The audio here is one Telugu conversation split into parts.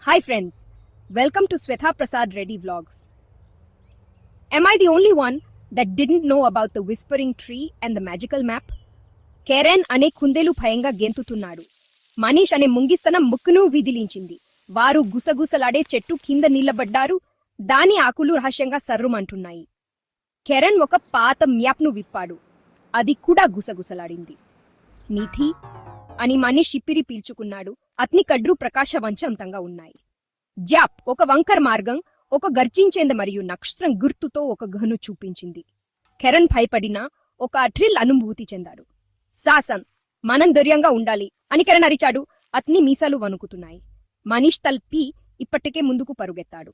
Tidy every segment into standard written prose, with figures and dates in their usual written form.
Hi friends, welcome to Swetha Prasad Reddy Vlogs. Am I the only one that didn't know about the whispering tree and the magical map? కెరెన్ అనే కుందేలు భయంగా గెంతుతున్నాడు. మనీష్ అనే ముంగిస్తనం ముక్కును విదిలించింది. వారు గుసగుసలాడే చెట్టు కింద నిలబడ్డారు. దాని ఆకులు రహస్యంగా సర్రుమంటున్నాయి. కెరెన్ ఒక పాత మ్యాప్ను విప్పాడు. అది కూడా గుసగుసలాడింది. నిధి అని మనీష్ ఇప్పిరి పీల్చుకున్నాడు. అతని కడ్రు ప్రకాశవంతంగా ఉన్నాయి. జాప్ ఒక వంకర్ మార్గం, ఒక గర్జించేంద మరియు నక్షత్రం గుర్తుతో ఒక గను చూపించింది. కెరన్ భయపడినా ఒక అట్రిల్ అనుభూతి చెందాడు. సాసన్, మనం ధైర్యంగా ఉండాలి అని కెరన్ అరిచాడు. అతని మీసాలు వణుకుతున్నాయి. మనీష్ తల్పి ఇప్పటికే ముందుకు పరుగెత్తాడు.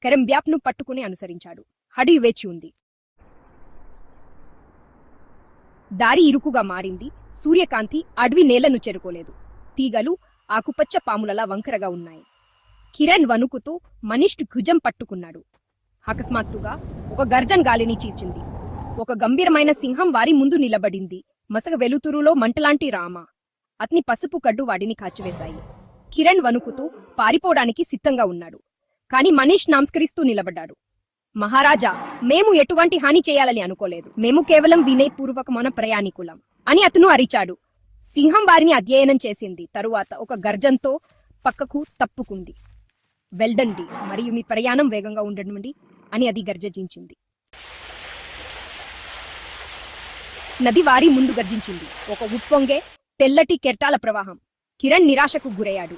కెరన్ బ్యాప్ను పట్టుకుని అనుసరించాడు. అడవి వేచి ఉంది. దారి ఇరుకుగా మారింది. సూర్యకాంతి అడవి నేలను చేరుకోలేదు. తీగలు ఆకుపచ్చ పాములలా వంకరగా ఉన్నాయి. కిరణ్ వణుకుతూ మనీష్ భుజం పట్టుకున్నాడు. అకస్మాత్తుగా ఒక గర్జన్ గాలిని చీల్చింది. ఒక గంభీరమైన సింహం వారి ముందు నిలబడింది. మసగ వెలుతురులో మంటలాంటి రామ. అతని పసుపు కడ్డు వాడిని కాచివేశాయి. కిరణ్ వణుకుతూ పారిపోవడానికి సిద్ధంగా ఉన్నాడు. కాని మనీష్ నమస్కరిస్తూ నిలబడ్డాడు. మహారాజా, మేము ఎటువంటి హాని చేయాలని అనుకోలేదు. మేము కేవలం వినయపూర్వకమైన ప్రయాణికులం అని అతను అరిచాడు. సింహం వారిని అధ్యయనం చేసింది. తరువాత ఒక గర్జంతో పక్కకు తప్పుకుంది. వెల్డండి, మరియు మీ ప్రయాణం వేగంగా ఉండనివ్వండి అని అది గర్జించింది. నది వారి ముందు గర్జించింది. ఒక ఉప్పొంగే తెల్లటి కెరటాల ప్రవాహం. కిరణ్ నిరాశకు గురయ్యాడు.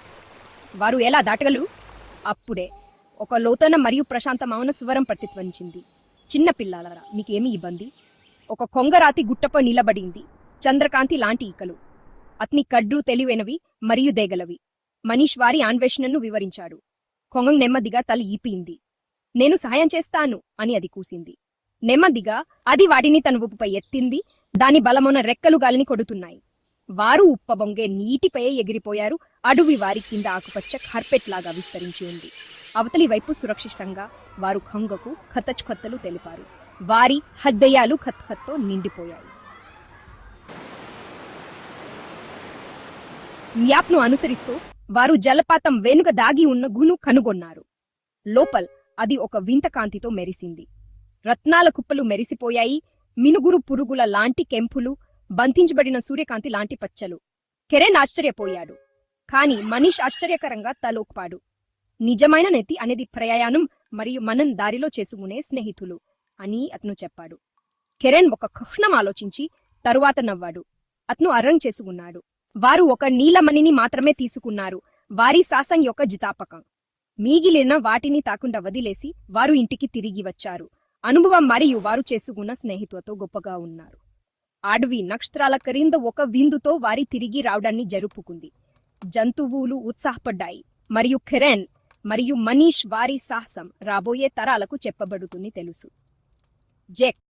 వారు ఎలా దాటగలరు? అప్పుడే ఒక లోతైన మరియు ప్రశాంతమైన స్వరం ప్రతిధ్వనించింది. చిన్న పిల్లలరా, మీకేమి ఇబ్బంది? ఒక కొంగరాతి గుట్టపై నిలబడింది. చంద్రకాంతి లాంటి ఈకలు. అతని కడ్రు తెలివైనవి మరియు దేగలవి. మనీష్ వారి అన్వేషణను వివరించాడు. కొంగ నెమ్మదిగా తల ఈపింది. నేను సహాయం చేస్తాను అని అది కూసింది. నెమ్మదిగా అది వాటిని తన ఊపుపై ఎత్తింది. దాని బలమైన రెక్కలు గాలిని కొడుతున్నాయి. వారు ఉప్పబొంగే నీటిపై ఎగిరిపోయారు. అడవి వారి కింద ఆకుపచ్చ కార్పెట్ లాగా విస్తరించి ఉంది. అవతలి వైపు సురక్షితంగా వారు ఖంగకు ఖతలు తెలిపారు. వారి హృదయాలు ఖత్తో నిండిపోయాయి. మ్యాప్ను అనుసరిస్తూ వారు జలపాతం వెనుక దాగి ఉన్న గును కనుగొన్నారు. లోపల్ అది ఒక వింత కాంతితో మెరిసింది. రత్నాల కుప్పలు మెరిసిపోయాయి. మినుగురు పురుగుల లాంటి కెంపులు, బంధించబడిన సూర్యకాంతి లాంటి పచ్చలు. కెరెన్ ఆశ్చర్యపోయాడు. కాని మనీష్ ఆశ్చర్యకరంగా తలోపాడు. నిజమైన నెతి అనేది ప్రయాణం మరియు మనం దారిలో చేసుకునే స్నేహితులు అని అతను చెప్పాడు. కెరెన్ ఒక క్షణం ఆలోచించి తరువాత నవ్వాడు. అతను అర్థం చేసుకున్నాడు. వారు ఒక నీలమణిని మాత్రమే తీసుకున్నారు. వారి సాసం యొక్క జితాపకం. మిగిలిన వాటిని తాకుండా వదిలేసి వారు ఇంటికి తిరిగి వచ్చారు. అనుభవం మరియు వారు చేసుకున్న స్నేహితులతో గొప్పగా ఉన్నారు. అడవి నక్షత్రాల క్రింద ఒక విందుతో వారి తిరిగి రావడాన్ని జరుపుకుంది. జంతువులు ఉత్సాహపడ్డాయి మరియు కెరెన్ మరియు మనీష్ వారి సాహసం రాబోయే తరాలకు చెప్పబడుతుంది తెలుసు. జెక్